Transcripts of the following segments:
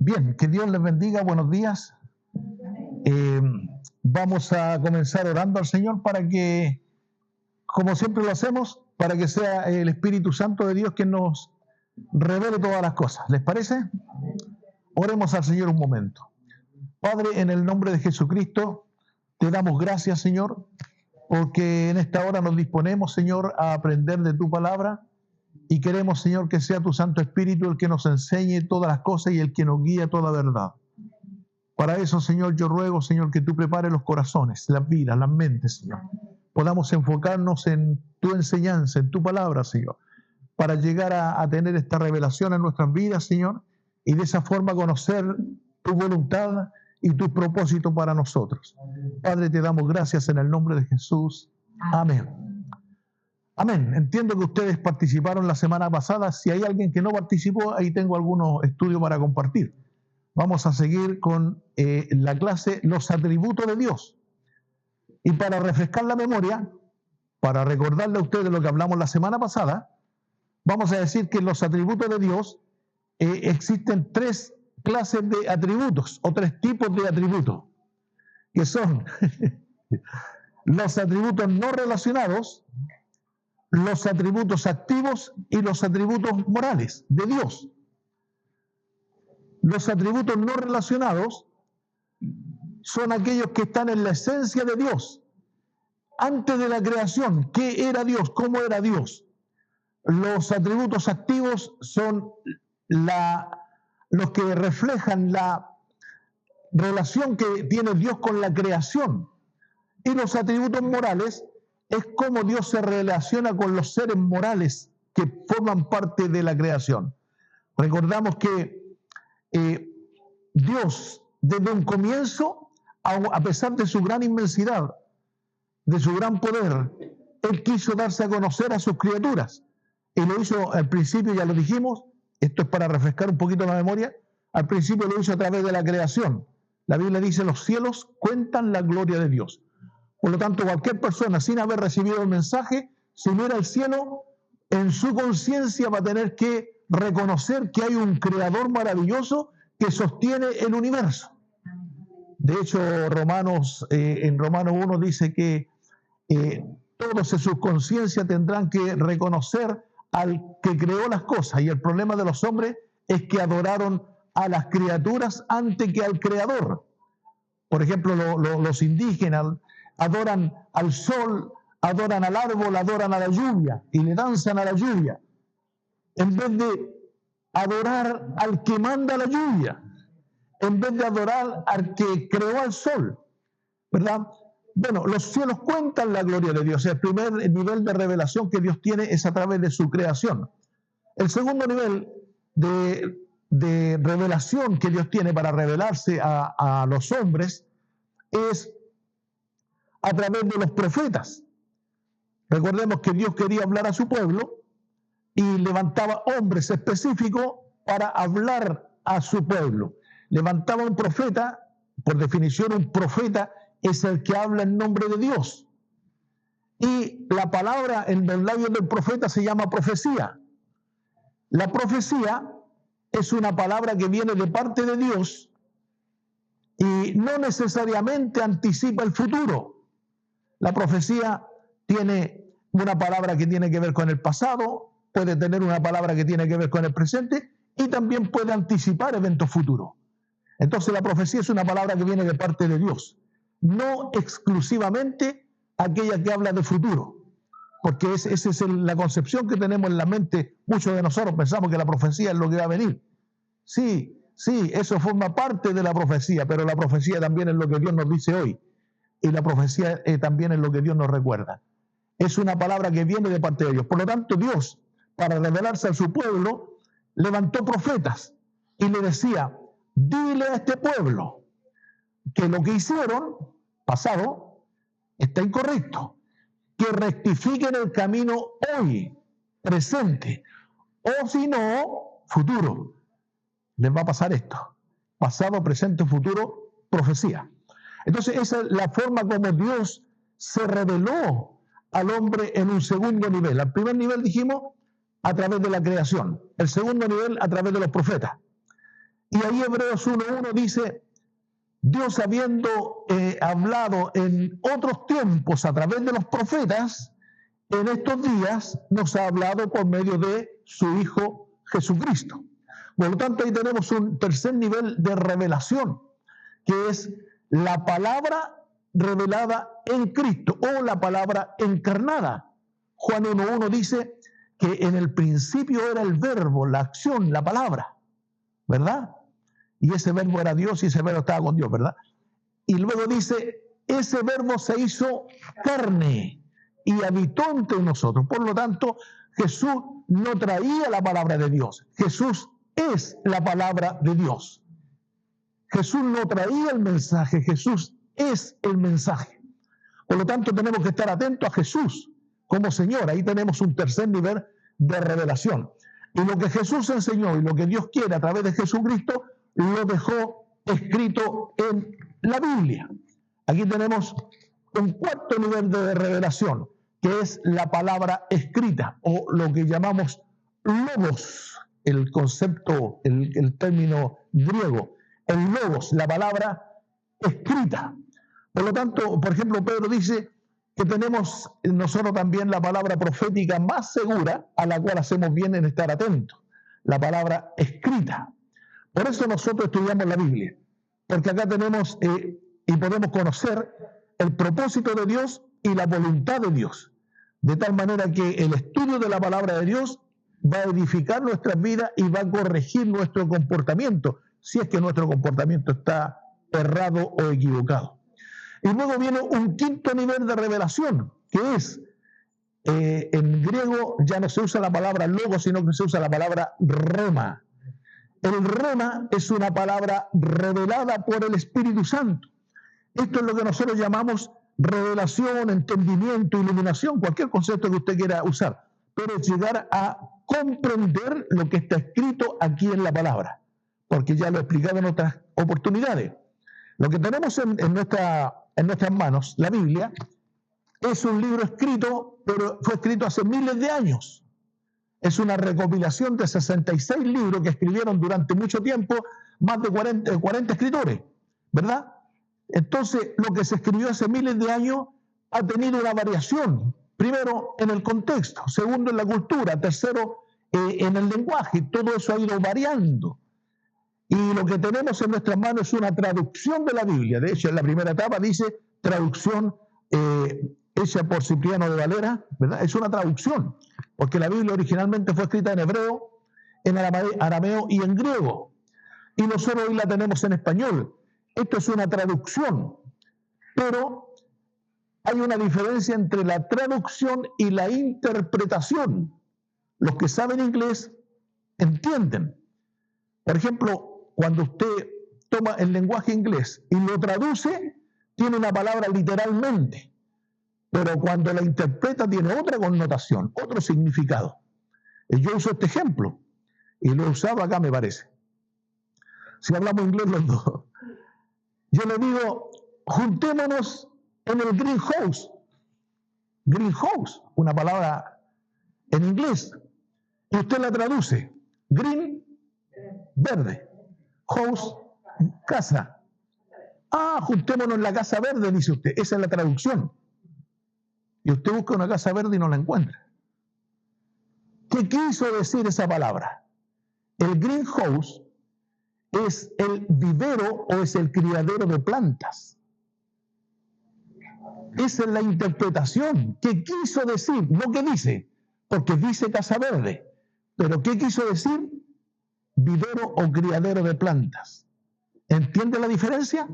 Bien, que Dios les bendiga, buenos días. Vamos a comenzar orando al Señor para que, como siempre lo hacemos, para que sea el Espíritu Santo de Dios quien nos revele todas las cosas. ¿Les parece? Oremos al Señor un momento. Padre, en el nombre de Jesucristo, te damos gracias, Señor, porque en esta hora nos disponemos, Señor, a aprender de tu palabra. Y queremos, Señor, que sea tu Santo Espíritu el que nos enseñe todas las cosas y el que nos guíe a toda verdad. Para eso, Señor, yo ruego, Señor, que tú prepares los corazones, las vidas, las mentes, Señor. Podamos enfocarnos en tu enseñanza, en tu palabra, Señor, para llegar a tener esta revelación en nuestras vidas, Señor, y de esa forma conocer tu voluntad y tu propósito para nosotros. Padre, te damos gracias en el nombre de Jesús. Amén. Amén. Entiendo que ustedes participaron la semana pasada. Si hay alguien que no participó, ahí tengo algunos estudios para compartir. Vamos a seguir con la clase Los atributos de Dios. Y para refrescar la memoria, para recordarle a ustedes lo que hablamos la semana pasada, vamos a decir que en los atributos de Dios existen tres clases de atributos o tres tipos de atributos, que son los atributos no relacionados, los atributos activos y los atributos morales de Dios. Los atributos no relacionados son aquellos que están en la esencia de Dios. Antes de la creación, ¿qué era Dios? ¿Cómo era Dios? Los atributos activos son los que reflejan la relación que tiene Dios con la creación. Y los atributos morales es cómo Dios se relaciona con los seres morales que forman parte de la creación. Recordamos que Dios, desde un comienzo, a pesar de su gran inmensidad, de su gran poder, Él quiso darse a conocer a sus criaturas. Y lo hizo al principio, ya lo dijimos, esto es para refrescar un poquito la memoria, al principio lo hizo a través de la creación. La Biblia dice, los cielos cuentan la gloria de Dios. Por lo tanto, cualquier persona sin haber recibido el mensaje, si mira al cielo, en su conciencia va a tener que reconocer que hay un creador maravilloso que sostiene el universo. De hecho, en Romanos 1 dice que todos en su conciencia tendrán que reconocer al que creó las cosas. Y el problema de los hombres es que adoraron a las criaturas antes que al creador. Por ejemplo, los indígenas adoran al sol, adoran al árbol, adoran a la lluvia y le danzan a la lluvia, en vez de adorar al que manda la lluvia, en vez de adorar al que creó al sol, ¿verdad? Bueno, los cielos cuentan la gloria de Dios. El primer nivel de revelación que Dios tiene es a través de su creación. El segundo nivel de revelación que Dios tiene para revelarse a los hombres es a través de los profetas. Recordemos que Dios quería hablar a su pueblo y levantaba hombres específicos para hablar a su pueblo. Levantaba un profeta, por definición un profeta es el que habla en nombre de Dios. Y la palabra en los labios del profeta se llama profecía. La profecía es una palabra que viene de parte de Dios y no necesariamente anticipa el futuro. La profecía tiene una palabra que tiene que ver con el pasado, puede tener una palabra que tiene que ver con el presente y también puede anticipar eventos futuros. Entonces la profecía es una palabra que viene de parte de Dios, no exclusivamente aquella que habla de futuro, porque esa es la concepción que tenemos en la mente. Muchos de nosotros pensamos que la profecía es lo que va a venir. Sí, eso forma parte de la profecía, pero la profecía también es lo que Dios nos dice hoy. Y la profecía también es lo que Dios nos recuerda. Es una palabra que viene de parte de Dios. Por lo tanto, Dios, para revelarse a su pueblo, levantó profetas y le decía, dile a este pueblo que lo que hicieron, pasado, está incorrecto. Que rectifiquen el camino hoy, presente, o si no, futuro. Les va a pasar esto. Pasado, presente, futuro, profecía. Entonces esa es la forma como Dios se reveló al hombre en un segundo nivel. Al primer nivel dijimos a través de la creación. El segundo nivel a través de los profetas. Y ahí Hebreos 1:1 dice, Dios habiendo hablado en otros tiempos a través de los profetas, en estos días nos ha hablado por medio de su Hijo Jesucristo. Por lo tanto, ahí tenemos un tercer nivel de revelación, que es la palabra revelada en Cristo o la palabra encarnada. Juan 1:1 dice que en el principio era el verbo, la acción, la palabra, ¿verdad? Y ese verbo era Dios y ese verbo estaba con Dios, ¿verdad? Y luego dice, ese verbo se hizo carne y habitó entre nosotros. Por lo tanto, Jesús no traía la palabra de Dios. Jesús es la palabra de Dios. Jesús no traía el mensaje, Jesús es el mensaje. Por lo tanto, tenemos que estar atentos a Jesús como Señor. Ahí tenemos un tercer nivel de revelación. Y lo que Jesús enseñó y lo que Dios quiere a través de Jesucristo, lo dejó escrito en la Biblia. Aquí tenemos un cuarto nivel de revelación, que es la palabra escrita, o lo que llamamos logos, el concepto, el término griego, el logos, la palabra escrita. Por lo tanto, por ejemplo, Pedro dice que tenemos nosotros también la palabra profética más segura, a la cual hacemos bien en estar atentos, la palabra escrita. Por eso nosotros estudiamos la Biblia, porque acá tenemos y podemos conocer el propósito de Dios y la voluntad de Dios, de tal manera que el estudio de la palabra de Dios va a edificar nuestras vidas y va a corregir nuestro comportamiento, si es que nuestro comportamiento está errado o equivocado. Y luego viene un quinto nivel de revelación, que es, en griego ya no se usa la palabra logos, sino que se usa la palabra rema. El rema es una palabra revelada por el Espíritu Santo. Esto es lo que nosotros llamamos revelación, entendimiento, iluminación, cualquier concepto que usted quiera usar, pero es llegar a comprender lo que está escrito aquí en la palabra, porque ya lo he explicado en otras oportunidades. Lo que tenemos en nuestras manos, la Biblia, es un libro escrito, pero fue escrito hace miles de años. Es una recopilación de 66 libros que escribieron durante mucho tiempo más de 40 escritores, ¿verdad? Entonces, lo que se escribió hace miles de años ha tenido una variación. Primero, en el contexto. Segundo, en la cultura. Tercero, en el lenguaje. Todo eso ha ido variando. Y lo que tenemos en nuestras manos es una traducción de la Biblia. De hecho, en la primera etapa dice traducción hecha por Cipriano de Valera, ¿verdad? Es una traducción, porque la Biblia originalmente fue escrita en hebreo, en arameo y en griego. Y nosotros hoy la tenemos en español. Esto es una traducción, pero hay una diferencia entre la traducción y la interpretación. Los que saben inglés entienden. Por ejemplo, cuando usted toma el lenguaje inglés y lo traduce, tiene una palabra literalmente, pero cuando la interpreta tiene otra connotación, otro significado. Yo uso este ejemplo y lo he usado acá, me parece. Si hablamos inglés los dos. Yo le digo, juntémonos en el greenhouse. Greenhouse, una palabra en inglés. Y usted la traduce. Green, verde. House, casa. Ah, juntémonos en la casa verde, dice usted. Esa es la traducción. Y usted busca una casa verde y no la encuentra. ¿Qué quiso decir esa palabra? El greenhouse es el vivero o es el criadero de plantas. Esa es la interpretación. ¿Qué quiso decir? No qué dice, porque dice casa verde. Pero ¿qué quiso decir? Vivero o criadero de plantas. ¿Entiende la diferencia?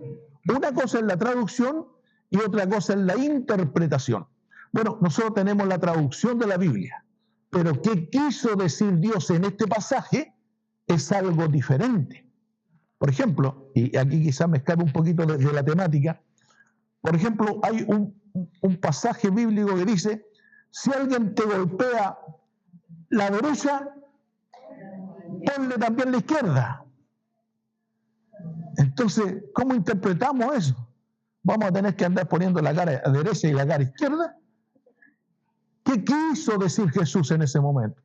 Una cosa es la traducción y otra cosa es la interpretación. Bueno, nosotros tenemos la traducción de la Biblia, pero ¿qué quiso decir Dios en este pasaje? Es algo diferente. Por ejemplo, y aquí quizás me escape un poquito de la temática, por ejemplo, hay un pasaje bíblico que dice, si alguien te golpea la derecha, ponle también la izquierda. Entonces, ¿cómo interpretamos eso? ¿Vamos a tener que andar poniendo la cara derecha y la cara izquierda? ¿Qué quiso decir Jesús en ese momento?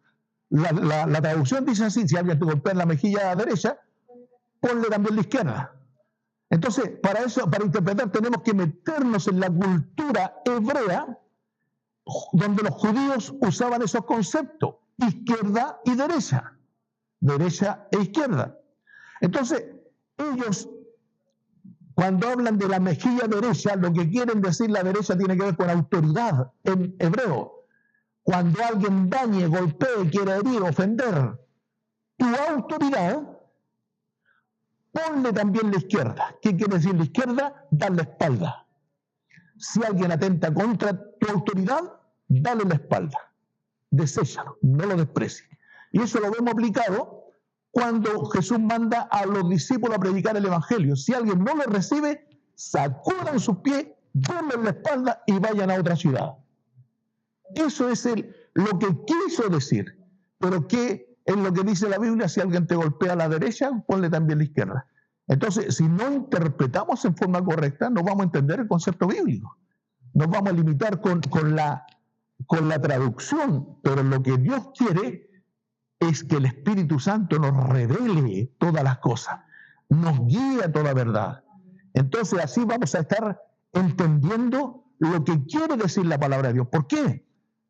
La traducción dice así, si alguien te golpea en la mejilla derecha, ponle también la izquierda. Entonces, para eso, para interpretar, tenemos que meternos en la cultura hebrea, donde los judíos usaban esos conceptos, izquierda y derecha e izquierda. Entonces, ellos, cuando hablan de la mejilla derecha, lo que quieren decir la derecha tiene que ver con autoridad en hebreo. Cuando alguien dañe, golpee, quiere herir, ofender tu autoridad, ponle también la izquierda. ¿Qué quiere decir la izquierda? Dar la espalda. Si alguien atenta contra tu autoridad, dale la espalda. Deséchalo, no lo desprecies. Y eso lo vemos aplicado cuando Jesús manda a los discípulos a predicar el Evangelio. Si alguien no lo recibe, sacudan sus pies, denle la espalda y vayan a otra ciudad. Eso es lo que quiso decir. Pero ¿qué es lo que dice la Biblia? Si alguien te golpea a la derecha, ponle también la izquierda. Entonces, si no interpretamos en forma correcta, no vamos a entender el concepto bíblico. Nos vamos a limitar con la traducción, pero lo que Dios quiere es que el Espíritu Santo nos revele todas las cosas, nos guíe a toda verdad. Entonces, así vamos a estar entendiendo lo que quiere decir la palabra de Dios. ¿Por qué?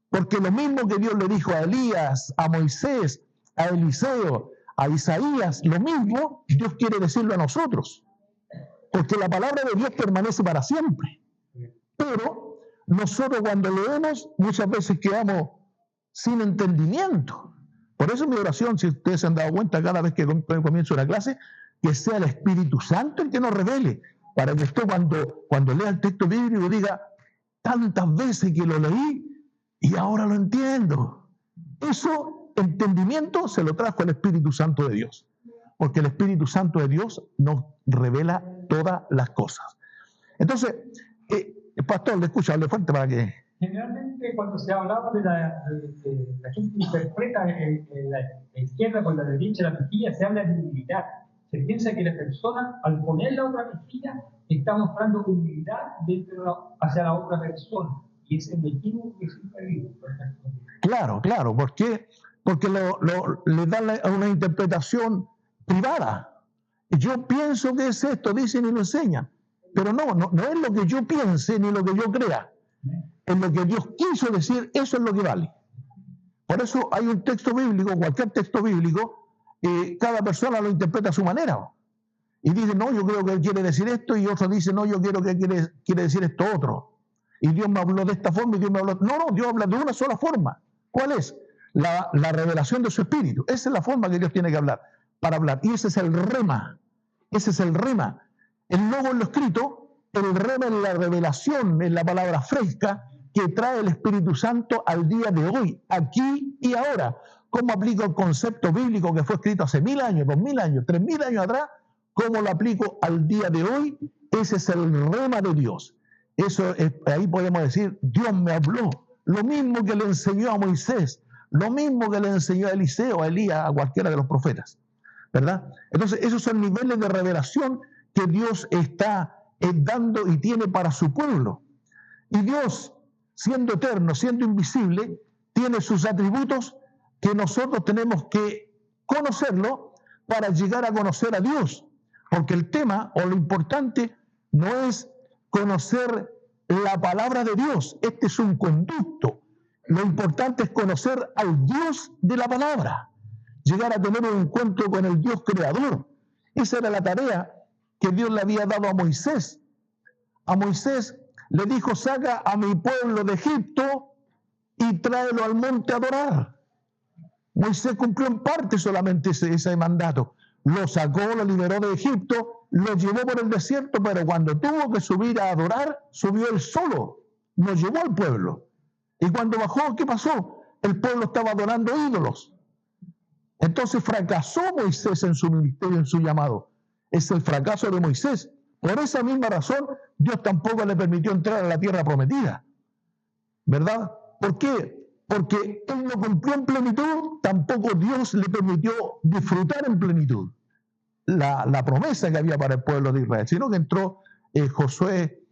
Porque lo mismo que Dios le dijo a Elías, a Moisés, a Eliseo, a Isaías, lo mismo Dios quiere decirlo a nosotros. Porque la palabra de Dios permanece para siempre. Pero nosotros cuando leemos muchas veces quedamos sin entendimiento. Por eso mi oración, si ustedes se han dado cuenta, cada vez que comienzo una clase, que sea el Espíritu Santo el que nos revele, para que usted cuando lea el texto bíblico diga, tantas veces que lo leí y ahora lo entiendo. Eso, entendimiento, se lo trajo el Espíritu Santo de Dios. Porque el Espíritu Santo de Dios nos revela todas las cosas. Entonces, pastor, le escucho, hable fuerte para que... Generalmente cuando se hablaba de la gente interpreta la izquierda con la derecha, la mejilla, se habla de humildad. Se piensa que la persona, al poner la otra mejilla, está mostrando humildad hacia la otra persona. Y es el equívoco que siempre vive. Claro. ¿Por qué? Porque le dan una interpretación privada. Yo pienso que es esto, dicen y lo enseñan. Pero no es lo que yo piense ni lo que yo crea. Es lo que Dios quiso decir, eso es lo que vale. Por eso hay un texto bíblico, cualquier texto bíblico, cada persona lo interpreta a su manera. Y dice, no, yo creo que él quiere decir esto, y otro dice, no, yo creo que quiere decir esto otro. Y Dios me habló de esta forma, y Dios me habló... No, Dios habla de una sola forma. ¿Cuál es? La revelación de su Espíritu. Esa es la forma que Dios tiene que hablar, para hablar. Y ese es el rema. Ese es el rema. El logo en lo escrito, el rema en la revelación, en la palabra fresca, que trae el Espíritu Santo al día de hoy, aquí y ahora. ¿Cómo aplico el concepto bíblico que fue escrito hace 1000 años, 2000 años, 3000 años atrás? ¿Cómo lo aplico al día de hoy? Ese es el rema de Dios. Eso es, ahí podemos decir, Dios me habló. Lo mismo que le enseñó a Moisés, lo mismo que le enseñó a Eliseo, a Elías, a cualquiera de los profetas, ¿verdad? Entonces, esos son niveles de revelación que Dios está dando y tiene para su pueblo. Y Dios, siendo eterno, siendo invisible, tiene sus atributos que nosotros tenemos que conocerlo para llegar a conocer a Dios. Porque el tema o lo importante no es conocer la palabra de Dios. Este es un conducto. Lo importante es conocer al Dios de la palabra. Llegar a tener un encuentro con el Dios creador. Esa era la tarea que Dios le había dado a Moisés. A Moisés le dijo, saca a mi pueblo de Egipto y tráelo al monte a adorar. Moisés cumplió en parte solamente ese mandato. Lo sacó, lo liberó de Egipto, lo llevó por el desierto, pero cuando tuvo que subir a adorar, subió él solo. No llevó al pueblo. Y cuando bajó, ¿qué pasó? El pueblo estaba adorando ídolos. Entonces fracasó Moisés en su ministerio, en su llamado. Es el fracaso de Moisés. Por esa misma razón, Dios tampoco le permitió entrar a la tierra prometida. ¿Verdad? ¿Por qué? Porque él no cumplió en plenitud, tampoco Dios le permitió disfrutar en plenitud la promesa que había para el pueblo de Israel, sino que entró Josué,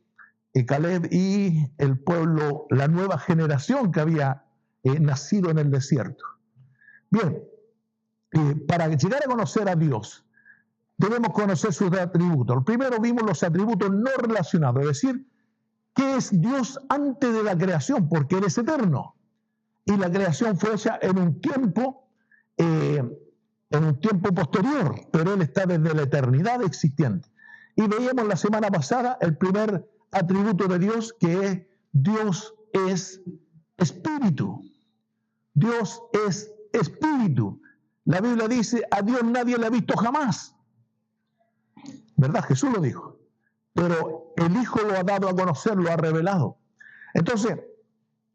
Caleb y el pueblo, la nueva generación que había nacido en el desierto. Bien, para llegar a conocer a Dios, debemos conocer sus atributos. Primero vimos los atributos no relacionados, es decir, ¿qué es Dios antes de la creación? Porque Él es eterno. Y la creación fue hecha en un tiempo posterior, pero Él está desde la eternidad existente. Y veíamos la semana pasada el primer atributo de Dios, que es Dios es espíritu. Dios es espíritu. La Biblia dice, a Dios nadie le ha visto jamás. ¿Verdad? Jesús lo dijo. Pero el Hijo lo ha dado a conocer, lo ha revelado. Entonces,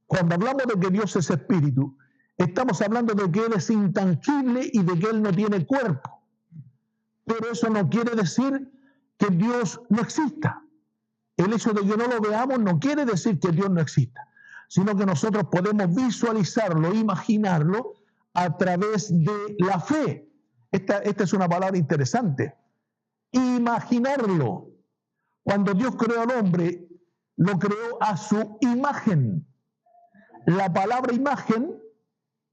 cuando hablamos de que Dios es espíritu, estamos hablando de que Él es intangible y de que Él no tiene cuerpo. Pero eso no quiere decir que Dios no exista. El hecho de que no lo veamos no quiere decir que Dios no exista, sino que nosotros podemos visualizarlo, imaginarlo a través de la fe. Esta es una palabra interesante. Imaginarlo. Cuando Dios creó al hombre, lo creó a su imagen. La palabra imagen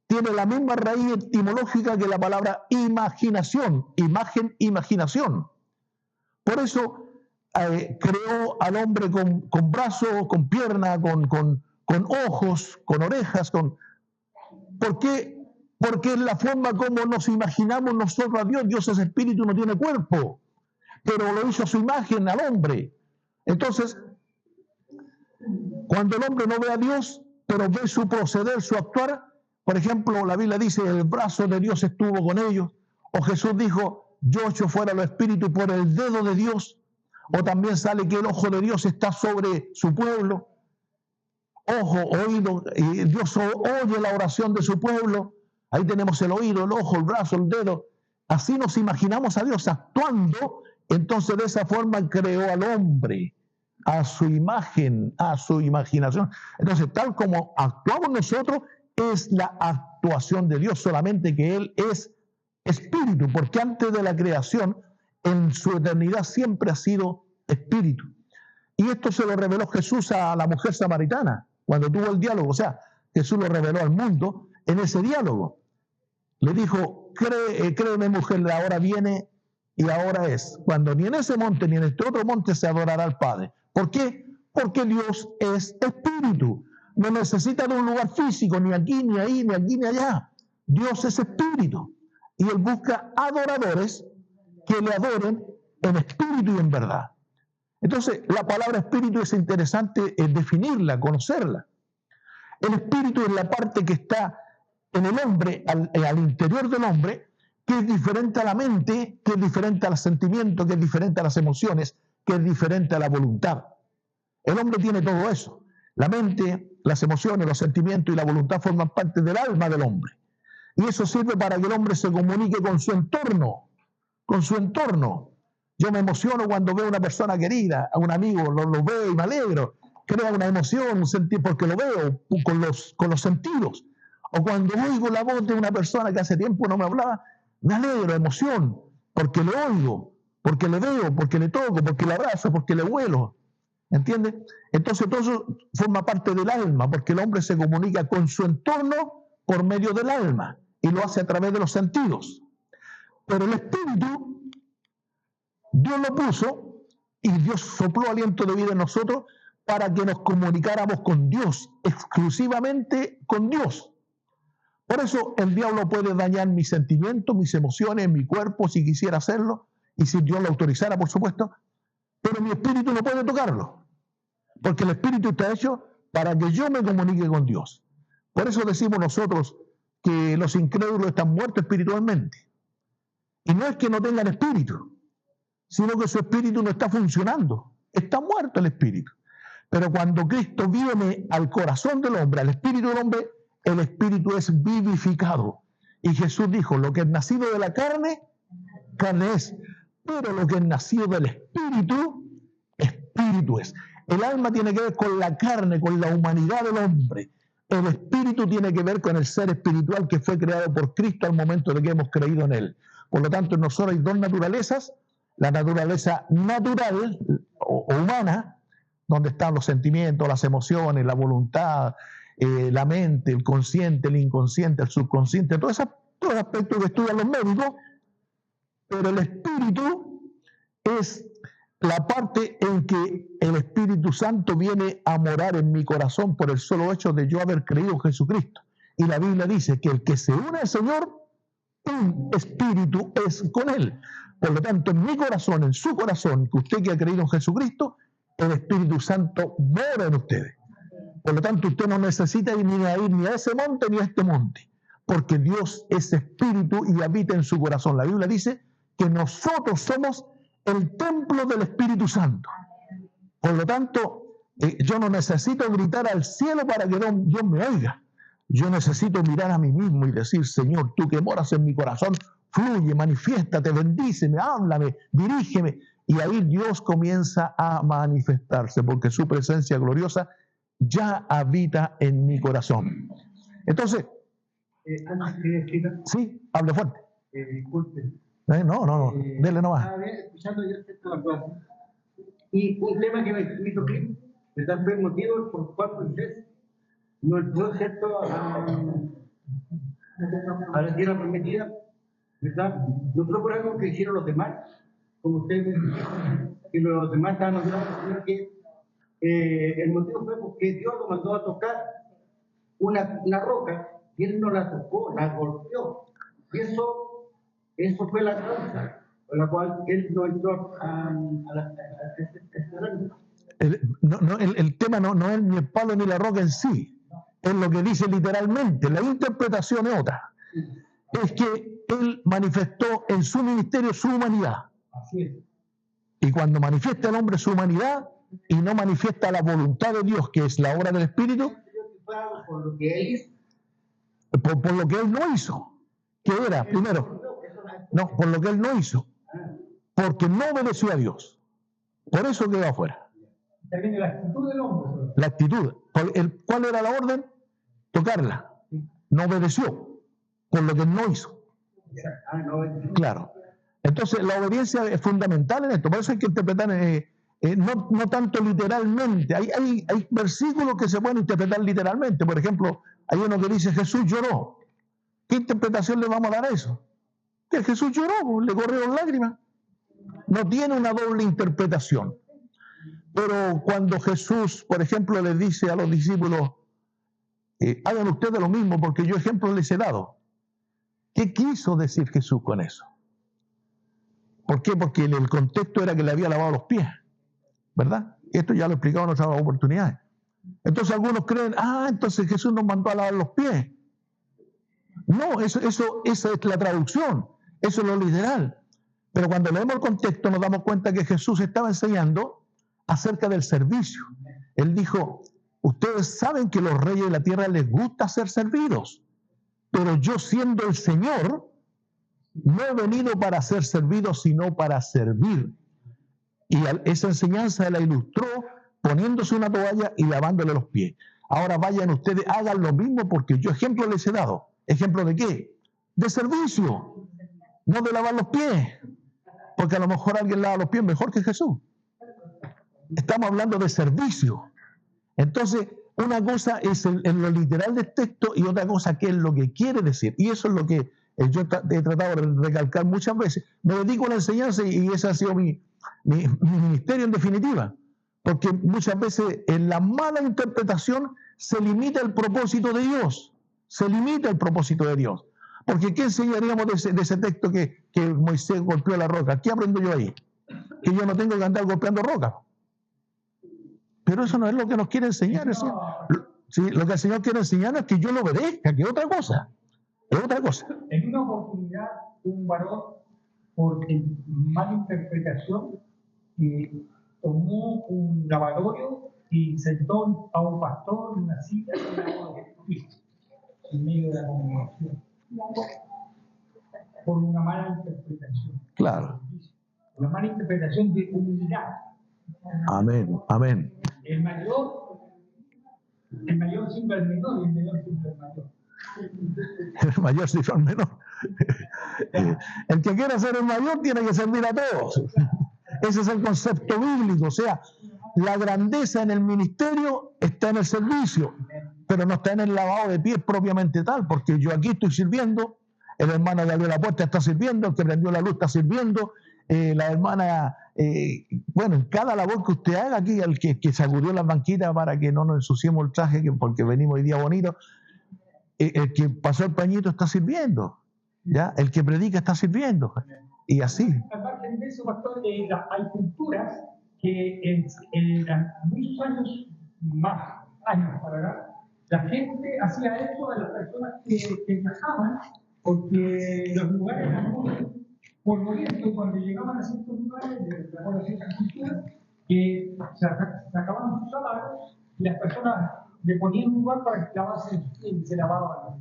tiene la misma raíz etimológica que la palabra imaginación. Imagen, imaginación. Por eso creó al hombre con brazos, con piernas, con ojos, con orejas. ¿Por qué? Porque es la forma como nos imaginamos nosotros a Dios. Dios es espíritu, no tiene cuerpo, pero lo hizo a su imagen al hombre. Entonces, cuando el hombre no ve a Dios, pero ve su proceder, su actuar, por ejemplo, la Biblia dice, el brazo de Dios estuvo con ellos, o Jesús dijo, yo echo fuera los espíritus por el dedo de Dios, o también sale que el ojo de Dios está sobre su pueblo, ojo, oído, y Dios oye la oración de su pueblo, ahí tenemos el oído, el ojo, el brazo, el dedo, así nos imaginamos a Dios actuando. Entonces de esa forma creó al hombre a su imagen, a su imaginación. Entonces tal como actuamos nosotros es la actuación de Dios, solamente que Él es espíritu, porque antes de la creación, en su eternidad siempre ha sido espíritu. Y esto se lo reveló Jesús a la mujer samaritana, cuando tuvo el diálogo. O sea, Jesús lo reveló al mundo en ese diálogo. Le dijo, créeme mujer, la hora viene y ahora es, cuando ni en ese monte ni en este otro monte se adorará al Padre. ¿Por qué? Porque Dios es espíritu. No necesita de un lugar físico, ni aquí, ni ahí, ni aquí, ni allá. Dios es espíritu. Y Él busca adoradores que le adoren en espíritu y en verdad. Entonces, la palabra espíritu es interesante definirla, conocerla. El espíritu es la parte que está en el hombre, al interior del hombre, que es diferente a la mente, que es diferente a los sentimientos, que es diferente a las emociones, que es diferente a la voluntad. El hombre tiene todo eso. La mente, las emociones, los sentimientos y la voluntad forman parte del alma del hombre. Y eso sirve para que el hombre se comunique con su entorno. Con su entorno. Yo me emociono cuando veo a una persona querida, a un amigo, lo veo y me alegro. Crea una emoción, un sentir, porque lo veo con los sentidos. O cuando oigo la voz de una persona que hace tiempo no me hablaba, me alegro, emoción, porque le oigo, porque le veo, porque le toco, porque le abrazo, porque le huelo. ¿Entiendes? Entonces todo eso forma parte del alma, porque el hombre se comunica con su entorno por medio del alma y lo hace a través de los sentidos. Pero el espíritu, Dios lo puso y Dios sopló aliento de vida en nosotros para que nos comunicáramos con Dios, exclusivamente con Dios. Por eso el diablo puede dañar mis sentimientos, mis emociones, mi cuerpo, si quisiera hacerlo, y si Dios lo autorizara, por supuesto, pero mi espíritu no puede tocarlo, porque el espíritu está hecho para que yo me comunique con Dios. Por eso decimos nosotros que los incrédulos están muertos espiritualmente. Y no es que no tengan espíritu, sino que su espíritu no está funcionando. Está muerto el espíritu. Pero cuando Cristo viene al corazón del hombre, al espíritu del hombre, el espíritu es vivificado. Y Jesús dijo, lo que es nacido de la carne, carne es. Pero lo que es nacido del espíritu, espíritu es. El alma tiene que ver con la carne, con la humanidad del hombre. El espíritu tiene que ver con el ser espiritual que fue creado por Cristo al momento de que hemos creído en Él. Por lo tanto, en nosotros hay dos naturalezas. La naturaleza natural o humana, donde están los sentimientos, las emociones, la voluntad, la mente, el consciente, el inconsciente, el subconsciente, todos esos aspectos que estudian los médicos. Pero el Espíritu es la parte en que el Espíritu Santo viene a morar en mi corazón por el solo hecho de yo haber creído en Jesucristo. Y la Biblia dice que el que se une al Señor, un espíritu es con Él. Por lo tanto, en mi corazón, en su corazón, que usted que ha creído en Jesucristo, el Espíritu Santo mora en ustedes. Por lo tanto, usted no necesita ir ni a ese monte ni a este monte, porque Dios es espíritu y habita en su corazón. La Biblia dice que nosotros somos el templo del Espíritu Santo. Por lo tanto, yo no necesito gritar al cielo para que Dios me oiga. Yo necesito mirar a mí mismo y decir, Señor, tú que moras en mi corazón, fluye, manifiéstate, bendíceme, háblame, dirígeme. Y ahí Dios comienza a manifestarse, porque su presencia gloriosa ya habita en mi corazón. Entonces, sí, hable fuerte. Disculpe. No, dele nomás. Estaba escuchando yo la clase. Y un tema que me hizo clic, me da el motivo por cuál Moisés no entró, ¿cierto?, a la tierra prometida, ¿verdad? No fue por algo que hicieron los demás, como ustedes, que los demás estaban hablando, sino que el motivo fue porque Dios lo mandó a tocar una roca y él no la tocó, la golpeó. Y eso fue la causa por la cual él no entró a el tema no es ni el palo ni la roca en sí, es lo que dice literalmente. La interpretación es otra. Es que él manifestó en su ministerio su humanidad. Así es. Y cuando manifiesta el hombre su humanidad y no manifiesta la voluntad de Dios, que es la obra del Espíritu, por lo que él hizo. Por lo que él no hizo. ¿Qué era? Primero, no, por lo que él no hizo. Porque no obedeció a Dios. Por eso quedó afuera. También la actitud del hombre. La actitud. ¿Cuál era la orden? Tocarla. No obedeció. Por lo que él no hizo. Claro. Entonces, la obediencia es fundamental en esto. Por eso hay que interpretar, no tanto literalmente. Hay versículos que se pueden interpretar literalmente. Por ejemplo, hay uno que dice, Jesús lloró. ¿Qué interpretación le vamos a dar a eso? Que Jesús lloró, le corrieron lágrimas. No tiene una doble interpretación. Pero cuando Jesús, por ejemplo, le dice a los discípulos, hagan ustedes lo mismo porque yo ejemplo les he dado. ¿Qué quiso decir Jesús con eso? ¿Por qué? Porque el contexto era que le había lavado los pies, ¿verdad? Esto ya lo he explicado en otras oportunidades. Entonces algunos creen, entonces Jesús nos mandó a lavar los pies. No, esa es la traducción, eso es lo literal. Pero cuando leemos el contexto nos damos cuenta que Jesús estaba enseñando acerca del servicio. Él dijo, ustedes saben que los reyes de la tierra les gusta ser servidos, pero yo siendo el Señor, no he venido para ser servido, sino para servir. Y esa enseñanza la ilustró poniéndose una toalla y lavándole los pies. Ahora vayan ustedes, hagan lo mismo porque yo ejemplo les he dado. ¿Ejemplo de qué? De servicio, no de lavar los pies. Porque a lo mejor alguien lava los pies mejor que Jesús. Estamos hablando de servicio. Entonces, una cosa es en lo literal del texto y otra cosa que es lo que quiere decir. Y eso es lo que yo he tratado de recalcar muchas veces. Me dedico a la enseñanza y ese ha sido mi ministerio en definitiva. Porque muchas veces en la mala interpretación se limita el propósito de Dios. Se limita el propósito de Dios. Porque ¿qué enseñaríamos de ese texto que Moisés golpeó la roca? ¿Qué aprendo yo ahí? Que yo no tengo que andar golpeando roca. Pero eso no es lo que nos quiere enseñar. Sí, lo que el Señor quiere enseñar es que yo lo obedezca, que es otra cosa. Es otra cosa. En una oportunidad, un varón, por mala interpretación, tomó un lavatorio y sentó a un pastor en una silla en medio de la congregación. Por una mala interpretación. Claro. Una mala interpretación de humildad. Amén, amén. El mayor siempre al menor y el menor siempre al mayor. El mayor siempre al menor. El que quiera ser el mayor tiene que servir a todos. Ese es el concepto bíblico. O sea, la grandeza en el ministerio está en el servicio, pero no está en el lavado de pies propiamente tal, porque yo aquí estoy sirviendo el hermano que abrió la puerta está sirviendo, el que prendió la luz está sirviendo, la hermana, bueno, en cada labor que usted haga aquí, el que sacudió las banquitas para que no nos ensuciemos el traje, porque venimos hoy día bonito, el que pasó el pañito está sirviendo, ¿ya? El que predica está sirviendo, y así. Al margen de eso, pastor, hay culturas que en muchos años, más años para acá, la gente hacía eso a las personas que encajaban, porque los lugares eran muy polvorientos, y cuando llegaban a ciertos lugares, de acuerdo a ciertas culturas, que se acababan sus salarios y las personas le ponían un lugar para que lavasen y se lavaban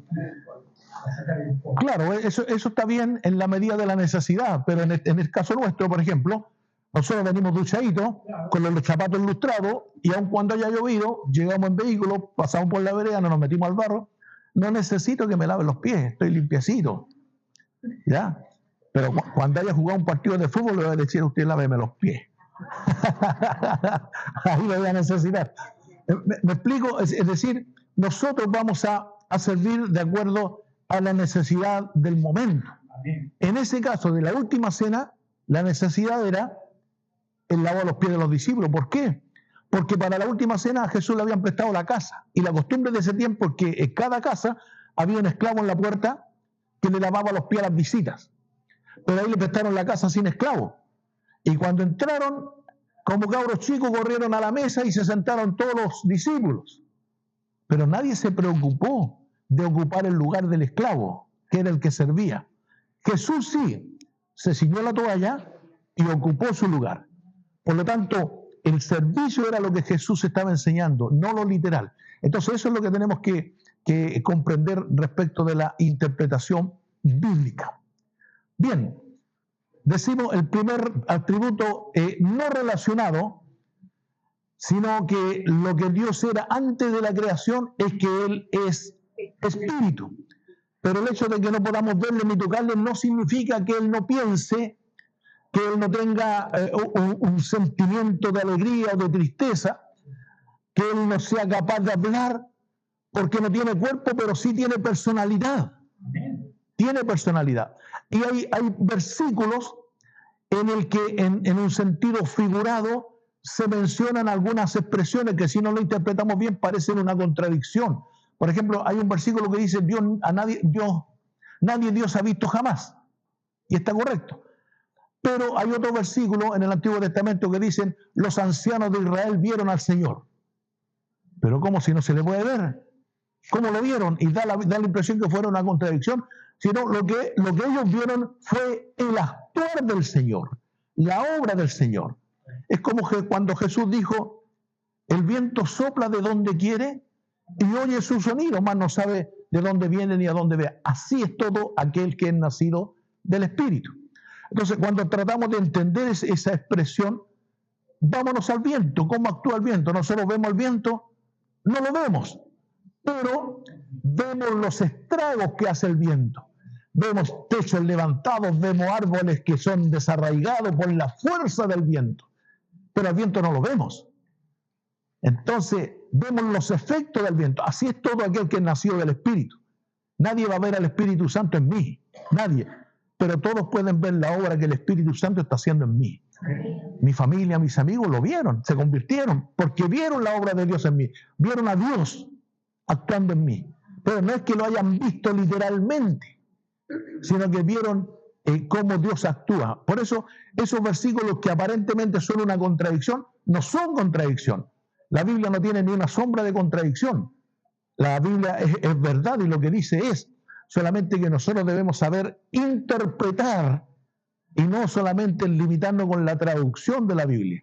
a sacar el polvo. Claro, eso está bien en la medida de la necesidad, pero en el caso nuestro, por ejemplo, nosotros venimos duchaditos, con los zapatos lustrados, y aun cuando haya llovido, llegamos en vehículo, pasamos por la vereda, nos metimos al barro, no necesito que me lave los pies, estoy limpiecito, ¿ya? Pero cuando haya jugado un partido de fútbol, le voy a decir a usted, láveme los pies. Ahí lo voy a necesitar. ¿Me explico? Es decir, nosotros vamos a servir de acuerdo a la necesidad del momento. En ese caso de la última cena, la necesidad era el lavado de los pies de los discípulos. ¿Por qué? Porque para la última cena a Jesús le habían prestado la casa. Y la costumbre de ese tiempo es que en cada casa había un esclavo en la puerta que le lavaba los pies a las visitas. Pero ahí le prestaron la casa sin esclavo. Y cuando entraron, como cabros chicos, corrieron a la mesa y se sentaron todos los discípulos. Pero nadie se preocupó de ocupar el lugar del esclavo, que era el que servía. Jesús sí, se ciñó la toalla y ocupó su lugar. Por lo tanto, el servicio era lo que Jesús estaba enseñando, no lo literal. Entonces eso es lo que tenemos que comprender respecto de la interpretación bíblica. Bien, decimos el primer atributo no relacionado, sino que lo que Dios era antes de la creación es que Él es espíritu. Pero el hecho de que no podamos verle ni tocarle no significa que Él no piense, que Él no tenga un sentimiento de alegría o de tristeza, que Él no sea capaz de hablar, porque no tiene cuerpo, pero sí tiene personalidad. Tiene personalidad. Y hay versículos en el que en un sentido figurado se mencionan algunas expresiones que si no lo interpretamos bien parecen una contradicción. Por ejemplo, hay un versículo que dice nadie Dios ha visto jamás. Y está correcto. Pero hay otro versículo en el Antiguo Testamento que dicen los ancianos de Israel vieron al Señor. Pero ¿cómo si no se le puede ver? ¿Cómo lo vieron? Y da la impresión que fuera una contradicción, sino lo que ellos vieron fue el actuar del Señor, la obra del Señor. Es como que cuando Jesús dijo, el viento sopla de donde quiere y oye su sonido, mas no sabe de dónde viene ni a dónde ve. Así es todo aquel que es nacido del Espíritu. Entonces, cuando tratamos de entender esa expresión, vámonos al viento. ¿Cómo actúa el viento? Nosotros vemos el viento, no lo vemos, pero vemos los estragos que hace el viento. Vemos techos levantados, vemos árboles que son desarraigados por la fuerza del viento, pero al viento no lo vemos. Entonces, vemos los efectos del viento. Así es todo aquel que nació del Espíritu. Nadie va a ver al Espíritu Santo en mí, nadie. Pero todos pueden ver la obra que el Espíritu Santo está haciendo en mí. Mi familia, mis amigos lo vieron, se convirtieron, porque vieron la obra de Dios en mí. Vieron a Dios actuando en mí. Pero no es que lo hayan visto literalmente, sino que vieron cómo Dios actúa. Por eso, esos versículos que aparentemente son una contradicción, no son contradicción. La Biblia no tiene ni una sombra de contradicción. La Biblia es verdad y lo que dice es, solamente que nosotros debemos saber interpretar y no solamente limitarnos con la traducción de la Biblia.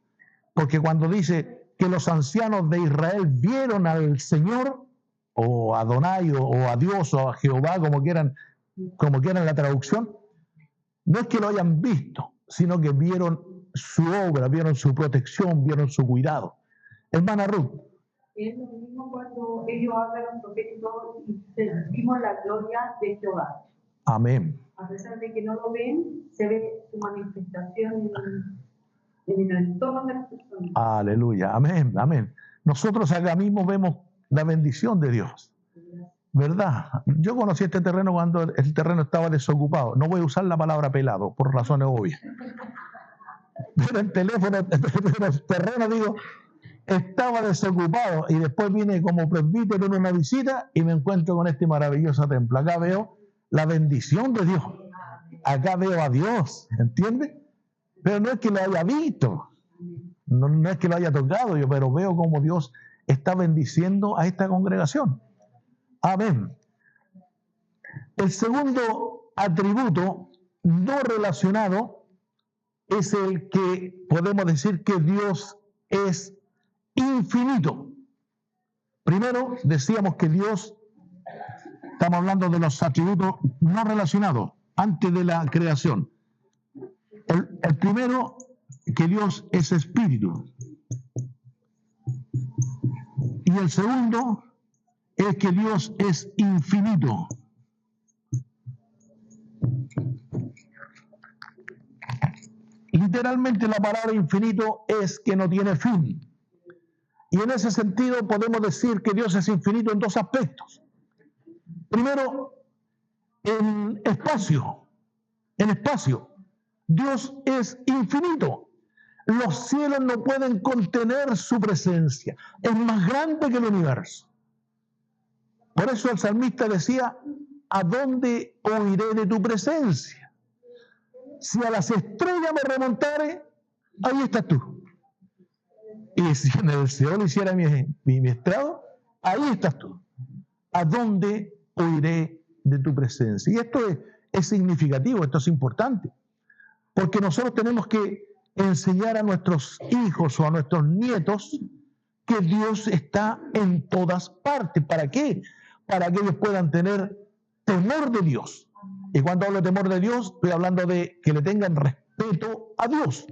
Porque cuando dice que los ancianos de Israel vieron al Señor, o a Adonai, o a Dios, o a Jehová, como quieran la traducción, no es que lo hayan visto, sino que vieron su obra, vieron su protección, vieron su cuidado. Hermana Ruth. Es lo mismo cuando ellos hablan profético y sentimos la gloria de Jehová. Amén. A pesar de que no lo ven, se ve su manifestación en el entorno de las personas. Aleluya. Amén. Amén. Nosotros acá mismo vemos la bendición de Dios. ¿verdad? Yo conocí este terreno cuando el terreno estaba desocupado. No voy a usar la palabra pelado, por razones obvias. Pero el terreno, digo, estaba desocupado. Y después vine como presbítero en una visita y me encuentro con este maravilloso templo. Acá veo la bendición de Dios. Acá veo a Dios, ¿entiendes? Pero no es que lo haya visto. No es que lo haya tocado yo, pero veo como Dios está bendiciendo a esta congregación. Amén. El segundo atributo no relacionado es el que podemos decir que Dios es infinito. Primero decíamos que Dios, estamos hablando de los atributos no relacionados antes de la creación. El primero, que Dios es espíritu. Y el segundo es que Dios es infinito. Literalmente la palabra infinito es que no tiene fin. Y en ese sentido podemos decir que Dios es infinito en dos aspectos. Primero, en espacio. En espacio. Dios es infinito. Los cielos no pueden contener su presencia. Es más grande que el universo. Por eso el salmista decía, ¿a dónde huiré de tu presencia? Si a las estrellas me remontare, ahí estás tú. Y si en el Seol hiciera mi estrado, ahí estás tú. ¿A dónde huiré de tu presencia? Y esto es significativo, esto es importante. Porque nosotros tenemos que enseñar a nuestros hijos o a nuestros nietos que Dios está en todas partes. ¿Para qué? Para que ellos puedan tener temor de Dios. Y cuando hablo de temor de Dios, estoy hablando de que le tengan respeto a Dios.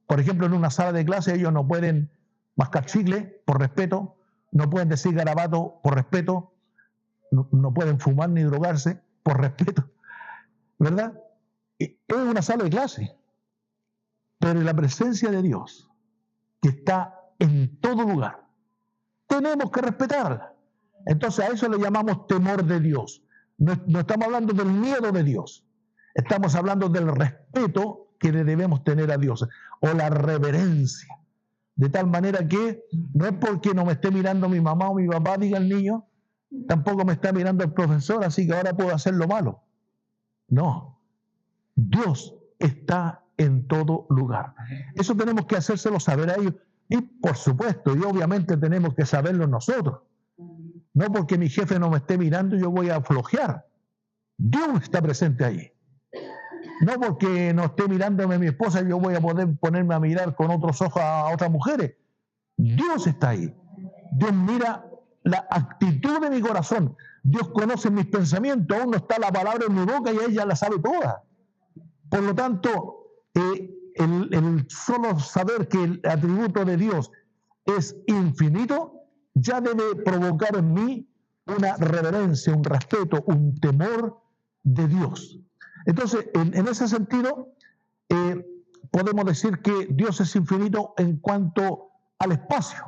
Por ejemplo, en una sala de clase ellos no pueden mascar chicle por respeto, no pueden decir garabato por respeto, no pueden fumar ni drogarse por respeto, ¿verdad? Es una sala de clase, pero en la presencia de Dios, que está en todo lugar, tenemos que respetarla. Entonces a eso le llamamos temor de Dios. No estamos hablando del miedo de Dios, estamos hablando del respeto que le debemos tener a Dios, o la reverencia, de tal manera que no es porque no me esté mirando mi mamá o mi papá, diga el niño, tampoco me está mirando el profesor, así que ahora puedo hacer lo malo. No, Dios está en todo lugar. Eso tenemos que hacérselo saber a ellos, y por supuesto, y obviamente tenemos que saberlo nosotros. No porque mi jefe no me esté mirando yo voy a flojear. Dios está presente ahí. No porque no esté mirándome mi esposa yo voy a poder ponerme a mirar con otros ojos a otras mujeres. Dios está ahí. Dios mira la actitud de mi corazón. Dios conoce mis pensamientos. Aún no está la palabra en mi boca y ella la sabe toda. Por lo tanto, el solo saber que el atributo de Dios es infinito ya debe provocar en mí una reverencia, un respeto, un temor de Dios. Entonces, en ese sentido, podemos decir que Dios es infinito en cuanto al espacio.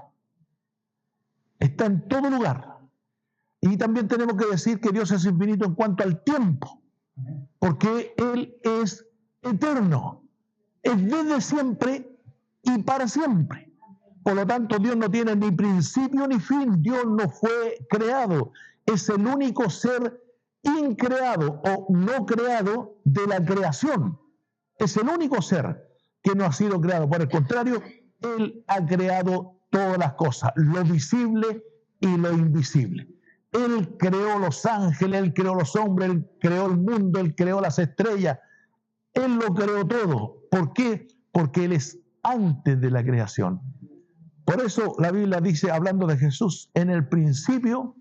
Está en todo lugar. Y también tenemos que decir que Dios es infinito en cuanto al tiempo, porque Él es eterno, es desde siempre y para siempre. Por lo tanto, Dios no tiene ni principio ni fin. Dios no fue creado. Es el único ser increado o no creado de la creación. Es el único ser que no ha sido creado. Por el contrario, Él ha creado todas las cosas, lo visible y lo invisible. Él creó los ángeles, Él creó los hombres, Él creó el mundo, Él creó las estrellas. Él lo creó todo. ¿Por qué? Porque Él es antes de la creación. Por eso la Biblia dice, hablando de Jesús, en el principio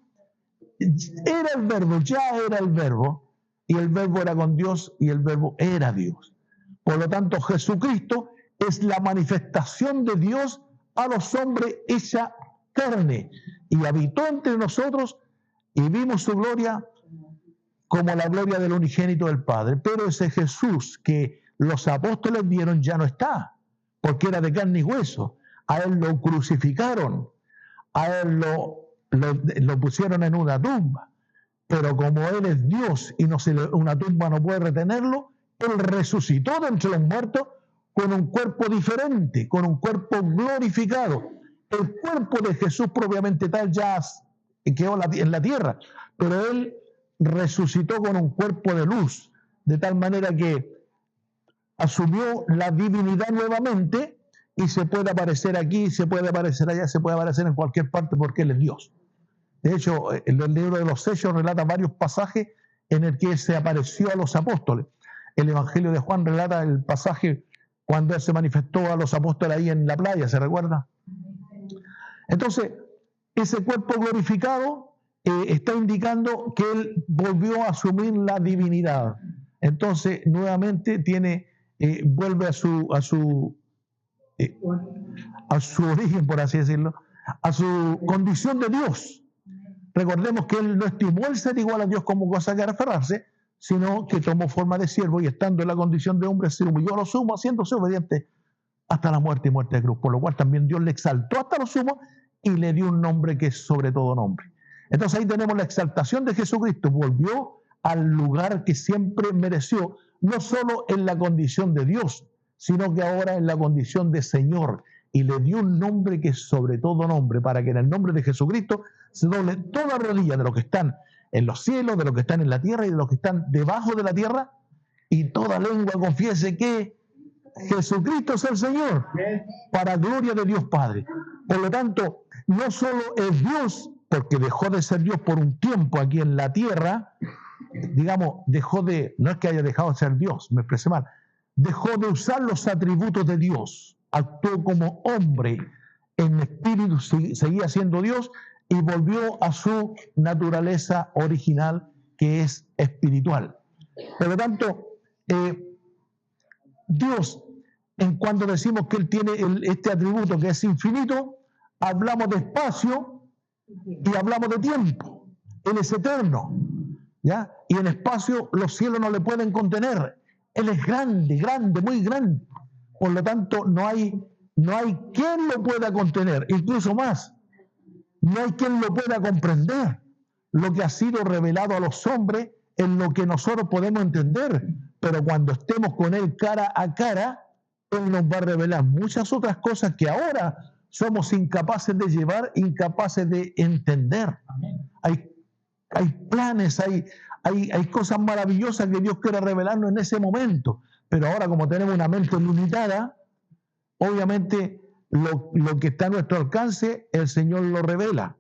era el verbo, ya era el verbo, y el verbo era con Dios y el verbo era Dios. Por lo tanto, Jesucristo es la manifestación de Dios a los hombres hecha carne, y habitó entre nosotros y vimos su gloria como la gloria del unigénito del Padre. Pero ese Jesús que los apóstoles vieron ya no está, porque era de carne y hueso. A Él lo crucificaron, a Él lo lo pusieron en una tumba, pero como Él es Dios y una tumba no puede retenerlo, Él resucitó de entre los muertos con un cuerpo diferente, con un cuerpo glorificado. El cuerpo de Jesús propiamente tal ya quedó en la tierra, pero Él resucitó con un cuerpo de luz, de tal manera que asumió la divinidad nuevamente y se puede aparecer aquí, se puede aparecer allá, se puede aparecer en cualquier parte porque Él es Dios. De hecho, el libro de los Hechos relata varios pasajes en el que se apareció a los apóstoles. El Evangelio de Juan relata el pasaje cuando Él se manifestó a los apóstoles ahí en la playa, ¿se recuerda? Entonces, ese cuerpo glorificado está indicando que Él volvió a asumir la divinidad. Entonces, nuevamente vuelve a su origen, por así decirlo, a su condición de Dios. Recordemos que Él no estimó el ser igual a Dios como cosa que aferrarse, sino que tomó forma de siervo y estando en la condición de hombre se humilló a lo sumo, haciéndose obediente hasta la muerte y muerte de cruz, por lo cual también Dios le exaltó hasta lo sumo y le dio un nombre que es sobre todo nombre. Entonces ahí tenemos la exaltación de Jesucristo, volvió al lugar que siempre mereció, no solo en la condición de Dios, sino que ahora en la condición de Señor, y le dio un nombre que es sobre todo nombre, para que en el nombre de Jesucristo se doble toda rodilla de los que están en los cielos, de los que están en la tierra y de los que están debajo de la tierra, y toda lengua confiese que Jesucristo es el Señor, para gloria de Dios Padre. Por lo tanto, no solo es Dios, porque dejó de ser Dios por un tiempo aquí en la tierra, digamos, no es que haya dejado de ser Dios, me expresé mal, dejó de usar los atributos de Dios, actuó como hombre, en espíritu seguía siendo Dios y volvió a su naturaleza original, que es espiritual. Por lo tanto, Dios, en cuanto decimos que Él tiene este atributo que es infinito, hablamos de espacio y hablamos de tiempo. Él es eterno, ¿ya? Y en espacio los cielos no le pueden contener. Él es grande, grande, muy grande. Por lo tanto, no hay quien lo pueda contener. Incluso más, no hay quien lo pueda comprender. Lo que ha sido revelado a los hombres es lo que nosotros podemos entender. Pero cuando estemos con Él cara a cara, Él nos va a revelar muchas otras cosas que ahora somos incapaces de llevar, incapaces de entender. Hay planes, hay cosas maravillosas que Dios quiere revelarnos en ese momento. Pero ahora, como tenemos una mente limitada, obviamente lo que está a nuestro alcance, el Señor lo revela.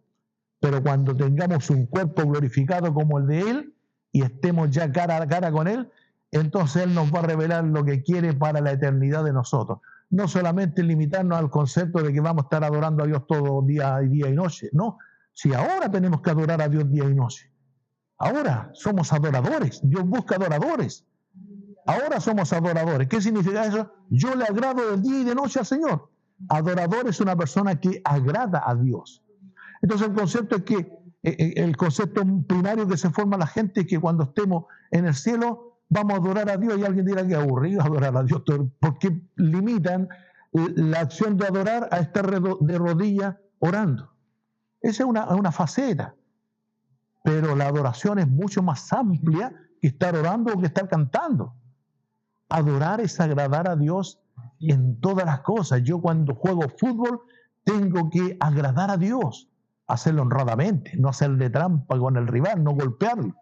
Pero cuando tengamos un cuerpo glorificado como el de Él y estemos ya cara a cara con Él, entonces Él nos va a revelar lo que quiere para la eternidad de nosotros. No solamente limitarnos al concepto de que vamos a estar adorando a Dios todo día y noche. No, si ahora tenemos que adorar a Dios día y noche. Ahora somos adoradores. Dios busca adoradores. Ahora somos adoradores. ¿Qué significa eso? Yo le agrado de día y de noche al Señor. Adorador es una persona que agrada a Dios. Entonces el concepto es que el concepto primario que se forma la gente es que cuando estemos en el cielo vamos a adorar a Dios, y alguien dirá que aburrido adorar a Dios, porque limitan la acción de adorar a estar de rodillas orando. Esa es una faceta, pero la adoración es mucho más amplia que estar orando o que estar cantando. Adorar es agradar a Dios en todas las cosas. Yo cuando juego fútbol tengo que agradar a Dios, hacerlo honradamente, no hacerle trampa con el rival, no golpearlo.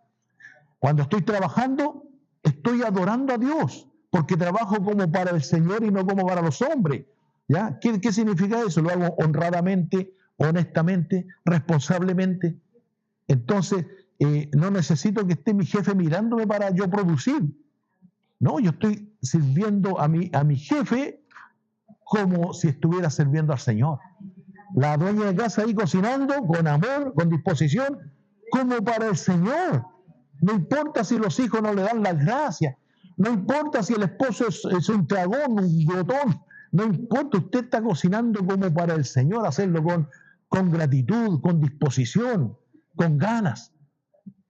Cuando estoy trabajando, estoy adorando a Dios, porque trabajo como para el Señor y no como para los hombres. ¿Ya? ¿Qué significa eso? Lo hago honradamente, honestamente, responsablemente. Entonces, no necesito que esté mi jefe mirándome para yo producir. No, yo estoy sirviendo a mi jefe como si estuviera sirviendo al Señor. La dueña de casa ahí cocinando con amor, con disposición, como para el Señor. No importa si los hijos no le dan las gracias, no importa si el esposo es un tragón, un glotón, no importa, usted está cocinando como para el Señor, hacerlo con gratitud, con disposición, con ganas.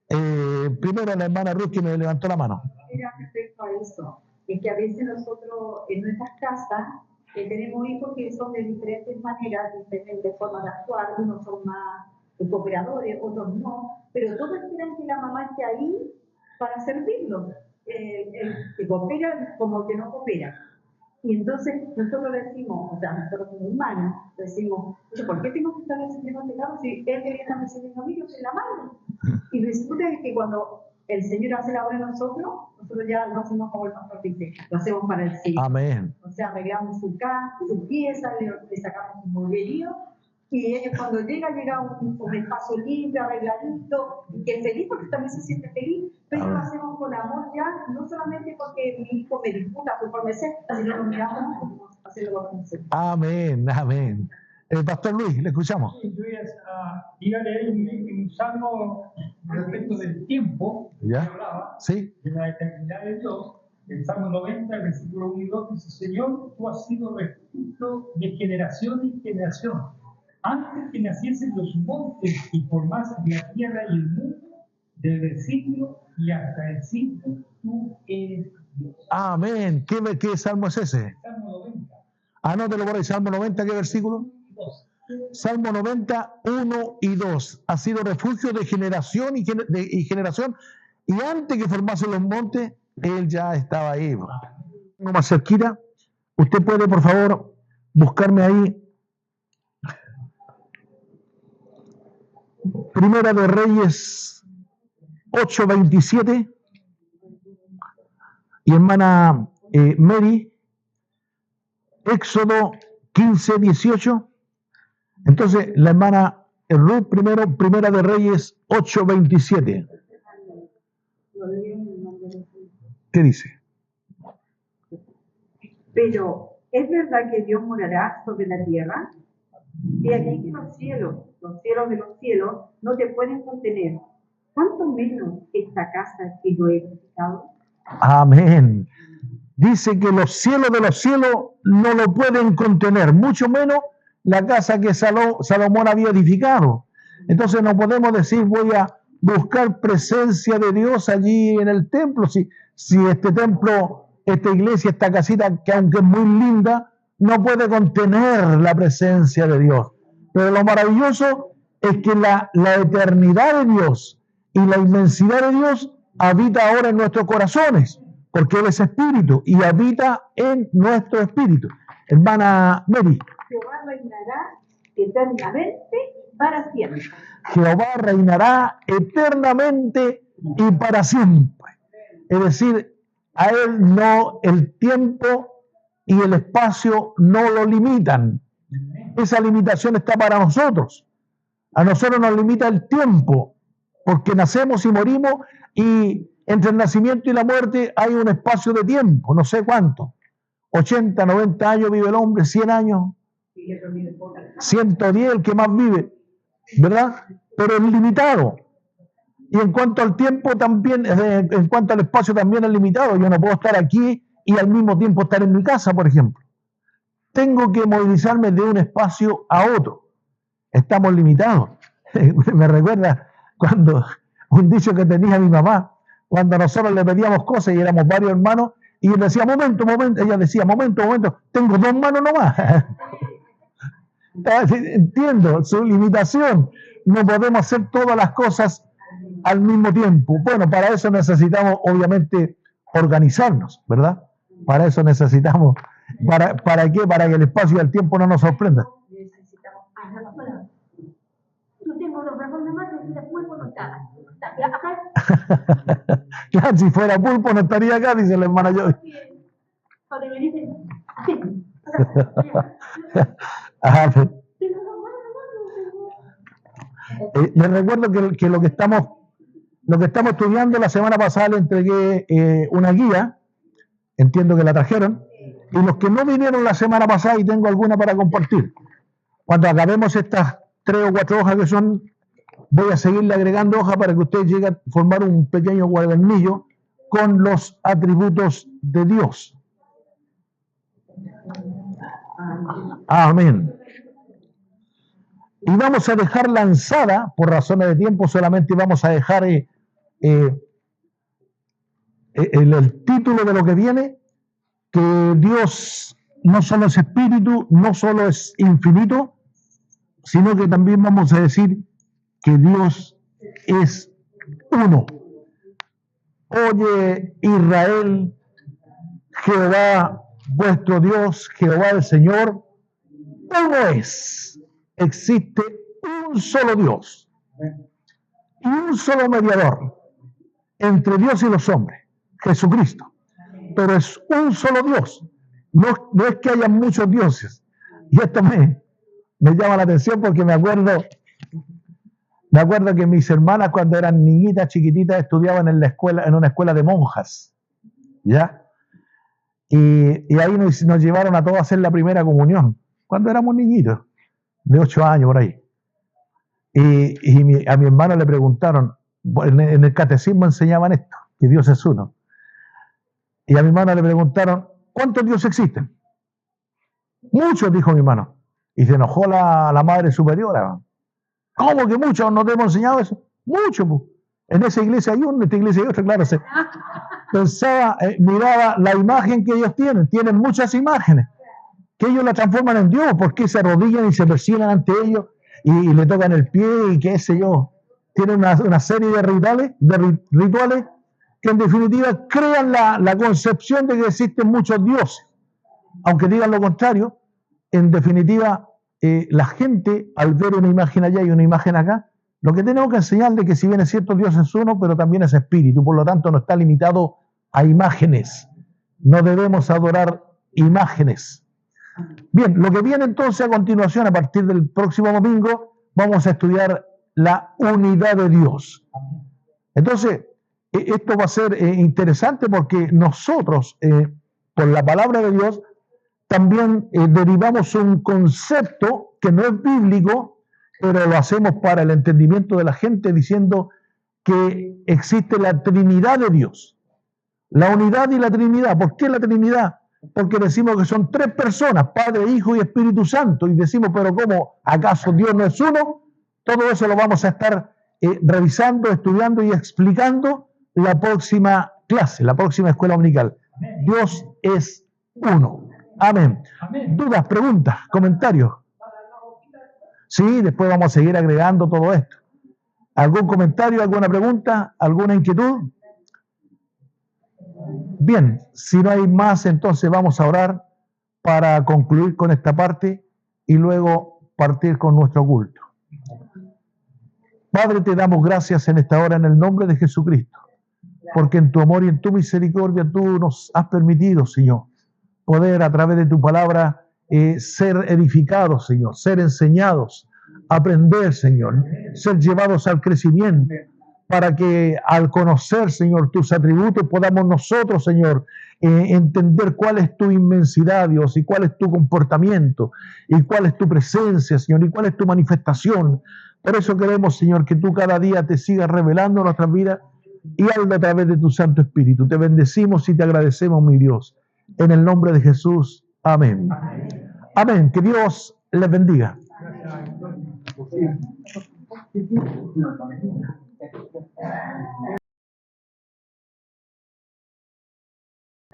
Primero la hermana Ruth que me levantó la mano. Era respecto a eso, es que a veces nosotros en nuestras casas tenemos hijos que son de diferentes maneras, diferentes formas de actuar, unos son más cooperadores, otros no, pero todos esperan que la mamá esté ahí para servirlos. El que coopera como el que no coopera. Y entonces nosotros decimos, o sea, nosotros como humanos, decimos, ¿por qué tengo que estar recibiendo este caso si él debería estar recibiendo a mí? Yo soy la madre. Y resulta que cuando el Señor hace la obra en nosotros ya lo hacemos como el pastor dice, lo hacemos para el Señor. Amén. O sea, arreglamos su casa, su pieza, le sacamos un mobiliario, y ellos cuando llega un espacio limpio, arregladito, y que es feliz porque también se siente feliz, pero lo hacemos con amor ya, no solamente porque mi hijo me disputa conforme sea, sino que miramos como hacerlo con nosotros. Amén, amén. Pastor Luis, le escuchamos. Sí, yo iba a leer un salmo respecto del tiempo, ¿Ya? que hablaba, Sí. de la eternidad de Dios. El Salmo 90, el versículo 1 y 2 dice: Señor, tú has sido refugio de generación en generación. Antes que naciesen los montes y formasen la tierra y el mundo, desde el siglo y hasta el siglo, tú eres Dios. Amén. ¿Qué salmo es ese? Salmo 90. Anótelo por ahí, Salmo 90, ¿qué versículo? 2. Salmo 90, 1 y 2. Ha sido refugio de generación y generación. Y antes que formasen los montes, Él ya estaba ahí. Tengo más cerquita. Usted puede, por favor, buscarme ahí. Primera de Reyes 8:27. Y hermana Mary, Éxodo 15:18. Entonces, la hermana Ruth, Primera de Reyes 8:27. ¿Qué dice? Pero, ¿es verdad que Dios morará sobre la tierra? Y aquí que los cielos de los cielos, no te pueden contener. ¿Cuánto menos esta casa que yo he edificado? Amén. Dice que los cielos de los cielos no lo pueden contener, mucho menos la casa que Salomón había edificado. Entonces no podemos decir voy a buscar presencia de Dios allí en el templo. Si este templo, esta iglesia, esta casita, que aunque es muy linda, no puede contener la presencia de Dios. Pero lo maravilloso es que la eternidad de Dios y la inmensidad de Dios habita ahora en nuestros corazones, porque Él es espíritu y habita en nuestro espíritu. Hermana Mary. Jehová reinará eternamente y para siempre. Jehová reinará eternamente y para siempre. Es decir, a Él no el tiempo y el espacio no lo limitan. Esa limitación está para nosotros. A nosotros nos limita el tiempo, porque nacemos y morimos, y entre el nacimiento y la muerte hay un espacio de tiempo, no sé cuánto. 80, 90 años vive el hombre, 100 años, 110 el que más vive, ¿verdad? Pero es limitado. Y en cuanto al tiempo también, en cuanto al espacio también es limitado. Yo no puedo estar aquí y al mismo tiempo estar en mi casa, por ejemplo. Tengo que movilizarme de un espacio a otro. Estamos limitados. Me recuerda cuando un dicho que tenía mi mamá, cuando nosotros le pedíamos cosas y éramos varios hermanos, y él decía, momento, ella decía, momento, tengo 2 manos nomás. Entiendo su limitación. No podemos hacer todas las cosas al mismo tiempo. Bueno, para eso necesitamos, obviamente, organizarnos, ¿verdad? Para eso necesitamos. ¿Para qué? Para que el espacio y el tiempo no nos sorprendan. Necesitamos. Yo tengo 2 brazos de más y después no está. Claro, si fuera pulpo no estaría acá, dice la hermana yo. Les recuerdo que lo que estamos estudiando, la semana pasada le entregué una guía, entiendo que la trajeron, y los que no vinieron la semana pasada, y tengo alguna para compartir, cuando acabemos estas 3 o 4 hojas que son, voy a seguirle agregando hojas para que ustedes lleguen a formar un pequeño cuadernillo con los atributos de Dios. Amén. Y vamos a dejar lanzada, por razones de tiempo, solamente vamos a dejar el título de lo que viene, que Dios no solo es espíritu, no solo es infinito, sino que también vamos a decir que Dios es uno. Oye, Israel, Jehová vuestro Dios, Jehová el Señor, uno es. Existe un solo Dios y un solo mediador entre Dios y los hombres, Jesucristo. Pero es un solo Dios. No es que haya muchos dioses. Y esto me llama la atención porque me acuerdo que mis hermanas cuando eran niñitas, chiquititas, estudiaban en una escuela de monjas. ¿Ya? Y ahí nos llevaron a todos a hacer la primera comunión, cuando éramos niñitos, de 8 años por ahí. Y a mi hermano le preguntaron, en el catecismo enseñaban esto, que Dios es uno. Y a mi hermano le preguntaron, ¿cuántos dioses existen? Muchos, dijo mi hermano. Y se enojó la madre superiora. ¿Cómo que muchos? ¿No te hemos enseñado eso? Muchos, pues. En esa iglesia hay uno, en esta iglesia hay otro, claro. Pensaba, miraba la imagen que ellos tienen muchas imágenes, que ellos la transforman en Dios, porque se arrodillan y se persignan ante ellos y le tocan el pie y qué sé yo. Tienen una serie de rituales que en definitiva crean la concepción de que existen muchos dioses. Aunque digan lo contrario, en definitiva, la gente al ver una imagen allá y una imagen acá, lo que tenemos que enseñar de que si bien es cierto Dios es uno, pero también es espíritu, por lo tanto no está limitado a imágenes. No debemos adorar imágenes. Bien, lo que viene entonces a continuación, a partir del próximo domingo, vamos a estudiar la unidad de Dios. Entonces, esto va a ser interesante porque nosotros, por la palabra de Dios, también derivamos un concepto que no es bíblico, pero lo hacemos para el entendimiento de la gente, diciendo que existe la Trinidad de Dios. La unidad y la Trinidad. ¿Por qué la Trinidad? Porque decimos que son 3 personas, Padre, Hijo y Espíritu Santo, y decimos, pero ¿cómo? ¿Acaso Dios no es uno? Todo eso lo vamos a estar revisando, estudiando y explicando la próxima clase, la próxima escuela dominical. Dios es uno. Amén. ¿Dudas, preguntas, comentarios? Sí, después vamos a seguir agregando todo esto. ¿Algún comentario, alguna pregunta, alguna inquietud? Bien, si no hay más, entonces vamos a orar para concluir con esta parte y luego partir con nuestro culto. Padre, te damos gracias en esta hora en el nombre de Jesucristo, porque en tu amor y en tu misericordia tú nos has permitido, Señor, poder a través de tu palabra ser edificados, Señor, ser enseñados, aprender, Señor, ser llevados al crecimiento, para que al conocer, Señor, tus atributos podamos nosotros, Señor, entender cuál es tu inmensidad, Dios, y cuál es tu comportamiento, y cuál es tu presencia, Señor, y cuál es tu manifestación. Por eso queremos, Señor, que tú cada día te sigas revelando en nuestras vidas y hazlo a través de tu Santo Espíritu. Te bendecimos y te agradecemos, mi Dios. En el nombre de Jesús. Amén. Amén. Que Dios les bendiga.